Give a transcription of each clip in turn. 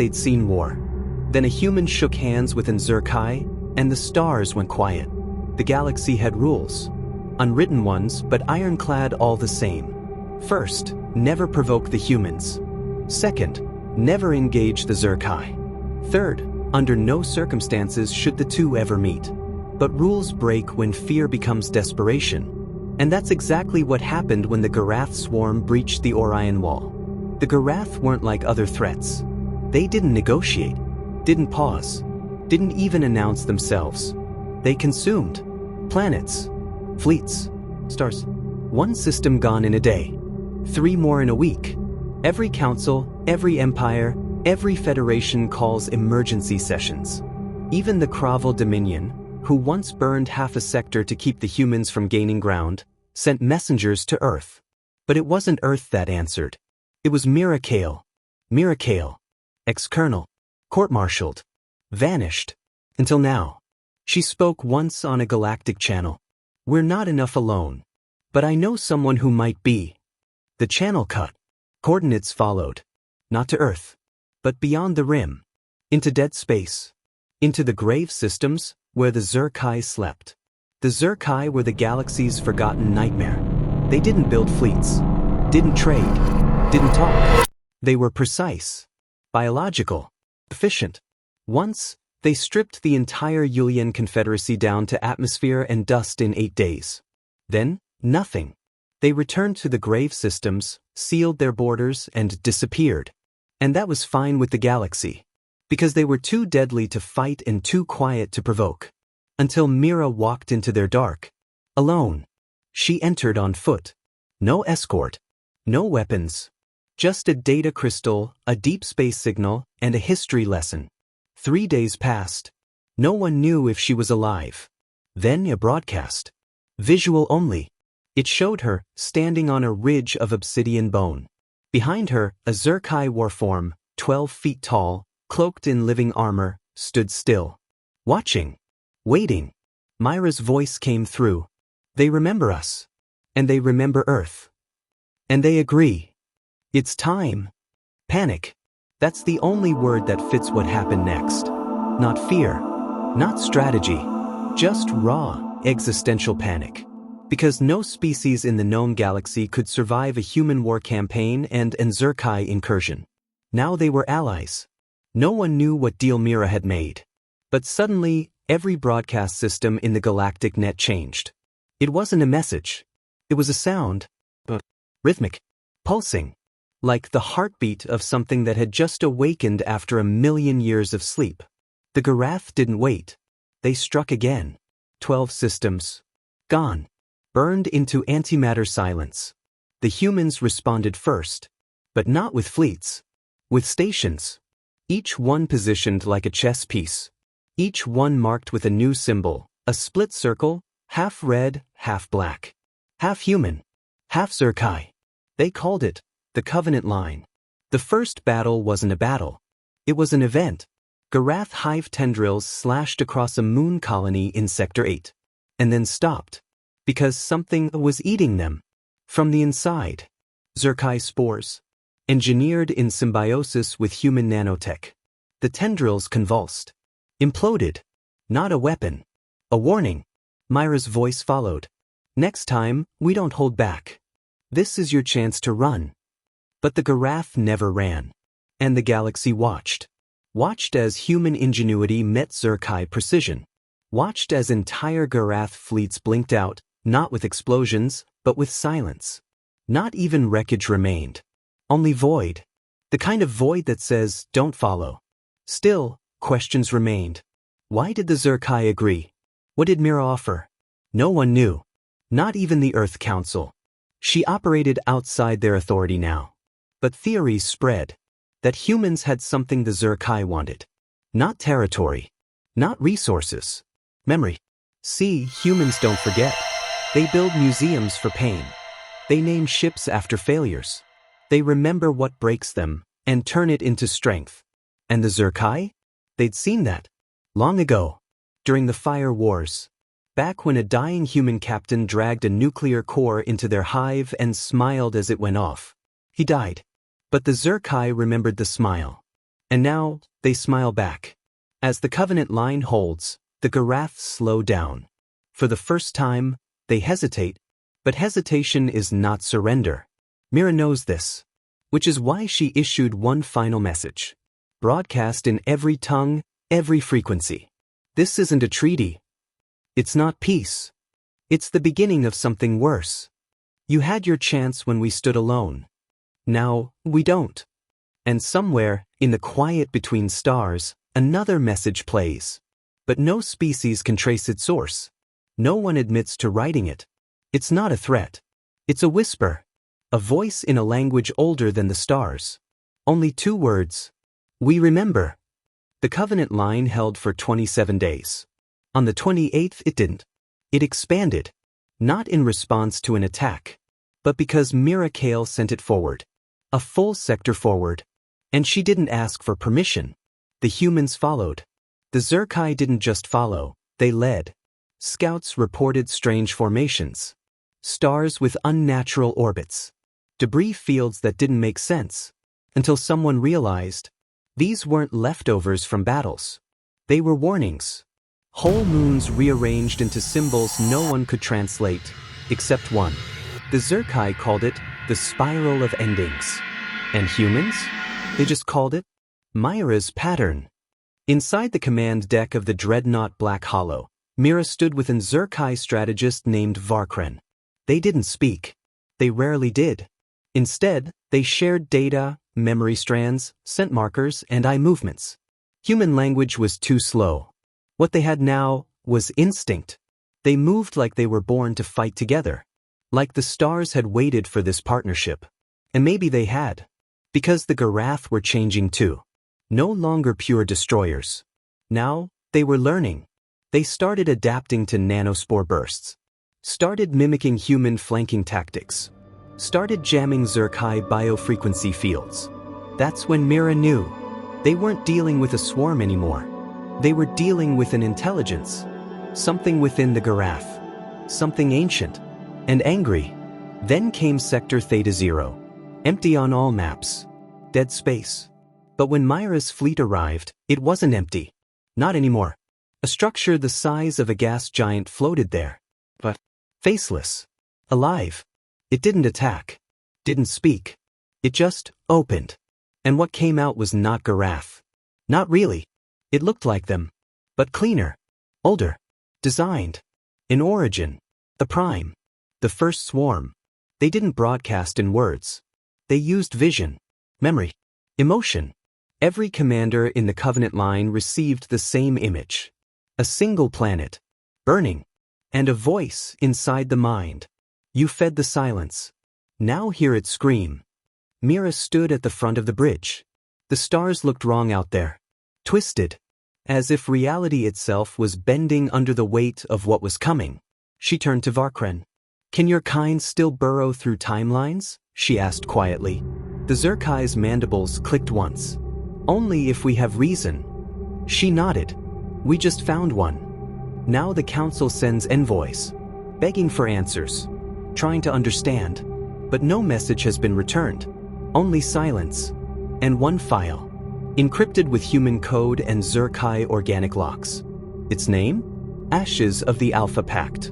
they'd seen war. Then a human shook hands with an Zerkai, and the stars went quiet. The galaxy had rules. Unwritten ones, but ironclad all the same. First, never provoke the humans. Second, never engage the Zerkai. Third, under no circumstances should the two ever meet. But rules break when fear becomes desperation. And that's exactly what happened when the Garath swarm breached the Orion Wall. The Garath weren't like other threats. They didn't negotiate, didn't pause, didn't even announce themselves. They consumed planets, fleets, stars. One system gone in a day, 3 more in a week. Every council, every empire, every federation calls emergency sessions. Even the Kravel Dominion, who once burned half a sector to keep the humans from gaining ground, sent messengers to Earth. But it wasn't Earth that answered. It was Mirakel. Ex-colonel, court-martialed, vanished. Until now. She spoke once on a galactic channel. We're not enough alone. But I know someone who might be. The channel cut. Coordinates followed. Not to Earth, but beyond the rim. Into dead space. Into the grave systems where the Zerkai slept. The Zerkai were the galaxy's forgotten nightmare. They didn't build fleets. Didn't trade. Didn't talk. They were precise. Biological. Efficient. Once, they stripped the entire Yulian Confederacy down to atmosphere and dust in 8 days. Then, nothing. They returned to the grave systems, sealed their borders, and disappeared. And that was fine with the galaxy. Because they were too deadly to fight and too quiet to provoke. Until Mira walked into their dark. Alone. She entered on foot. No escort. No weapons. Just a data crystal, a deep space signal, and a history lesson. 3 days passed. No one knew if she was alive. Then a broadcast. Visual only. It showed her, standing on a ridge of obsidian bone. Behind her, a Zerkai warform, 12 feet tall, cloaked in living armor, stood still. Watching. Waiting. Myra's voice came through. They remember us. And they remember Earth. And they agree. It's time. Panic. That's the only word that fits what happened next. Not fear. Not strategy. Just raw, existential panic. Because no species in the known galaxy could survive a human war campaign and an Zerkai incursion. Now they were allies. No one knew what deal Mira had made. But suddenly, every broadcast system in the galactic net changed. It wasn't a message. It was a sound. Rhythmic. Pulsing. Like the heartbeat of something that had just awakened after 1,000,000 years of sleep. The Garath didn't wait. They struck again. 12 systems. Gone. Burned into antimatter silence. The humans responded first. But not with fleets. With stations. Each one positioned like a chess piece. Each one marked with a new symbol, a split circle, half red, half black. Half human. Half Zerkai. They called it the Covenant Line. The first battle wasn't a battle. It was an event. Garath hive tendrils slashed across a moon colony in Sector 8. And then stopped. Because something was eating them. From the inside. Zerkai spores. Engineered in symbiosis with human nanotech. The tendrils convulsed. Imploded. Not a weapon. A warning. Myra's voice followed. Next time, we don't hold back. This is your chance to run. But the Garath never ran. And the galaxy watched. Watched as human ingenuity met Zerkai precision. Watched as entire Garath fleets blinked out, not with explosions, but with silence. Not even wreckage remained. Only void. The kind of void that says, don't follow. Still, questions remained. Why did the Zerkai agree? What did Mira offer? No one knew. Not even the Earth Council. She operated outside their authority now. But theories spread. That humans had something the Zerkai wanted. Not territory. Not resources. Memory. See, humans don't forget. They build museums for pain. They name ships after failures. They remember what breaks them, and turn it into strength. And the Zerkai? They'd seen that. Long ago. During the Fire Wars. Back when a dying human captain dragged a nuclear core into their hive and smiled as it went off. He died. But the Zerkai remembered the smile. And now, they smile back. As the Covenant line holds, the Garaths slow down. For the first time, they hesitate, but hesitation is not surrender. Mira knows this, which is why she issued one final message. Broadcast in every tongue, every frequency. This isn't a treaty. It's not peace. It's the beginning of something worse. You had your chance when we stood alone. Now, we don't. And somewhere, in the quiet between stars, another message plays. But no species can trace its source. No one admits to writing it. It's not a threat. It's a whisper. A voice in a language older than the stars. Only 2 words. We remember. The Covenant line held for 27 days. On the 28th it didn't. It expanded. Not in response to an attack, but because Mira Kale sent it forward. A full sector forward. And she didn't ask for permission. The humans followed. The Zerkai didn't just follow, they led. Scouts reported strange formations. Stars with unnatural orbits. Debris fields that didn't make sense. Until someone realized, these weren't leftovers from battles. They were warnings. Whole moons rearranged into symbols no one could translate, except one. The Zerkai called it the Spiral of Endings. And humans? They just called it Myra's Pattern. Inside the command deck of the dreadnought Black Hollow, Mira stood with an Zerkai strategist named Varkren. They didn't speak. They rarely did. Instead, they shared data, memory strands, scent markers, and eye movements. Human language was too slow. What they had now was instinct. They moved like they were born to fight together. Like the stars had waited for this partnership. And maybe they had. Because the Garath were changing too. No longer pure destroyers. Now, they were learning. They started adapting to nanospore bursts. Started mimicking human flanking tactics. Started jamming Zerkai biofrequency fields. That's when Mira knew. They weren't dealing with a swarm anymore. They were dealing with an intelligence. Something within the Garath. Something ancient. And angry. Then came Sector Theta Zero. Empty on all maps. Dead space. But when Myra's fleet arrived, it wasn't empty. Not anymore. A structure the size of a gas giant floated there. But faceless. Alive. It didn't attack. Didn't speak. It just opened. And what came out was not Garath. Not really. It looked like them. But cleaner. Older. Designed. In origin. The prime. The first swarm. They didn't broadcast in words. They used vision. Memory. Emotion. Every commander in the Covenant line received the same image. A single planet. Burning. And a voice inside the mind. You fed the silence. Now hear it scream. Mira stood at the front of the bridge. The stars looked wrong out there. Twisted. As if reality itself was bending under the weight of what was coming. She turned to Varkren. Can your kind still burrow through timelines? She asked quietly. The Zerkai's mandibles clicked once. Only if we have reason. She nodded. We just found one. Now the council sends envoys. Begging for answers. Trying to understand. But no message has been returned. Only silence. And one file. Encrypted with human code and Zerkai organic locks. Its name? Ashes of the Alpha Pact.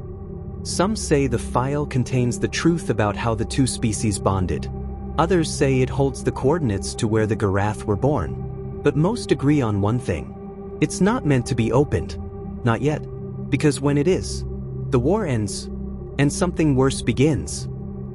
Some say the file contains the truth about how the 2 species bonded. Others say it holds the coordinates to where the Garath were born. But most agree on one thing. It's not meant to be opened. Not yet. Because when it is, the war ends, and something worse begins.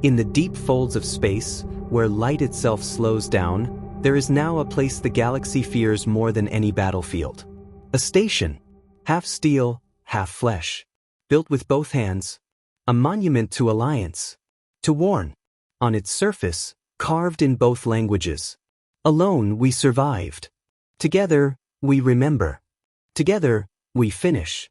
In the deep folds of space, where light itself slows down, there is now a place the galaxy fears more than any battlefield. A station. Half steel, half flesh. Built with both hands. A monument to alliance. To warn. On its surface, carved in both languages. Alone we survived. Together, we remember. Together, we finish.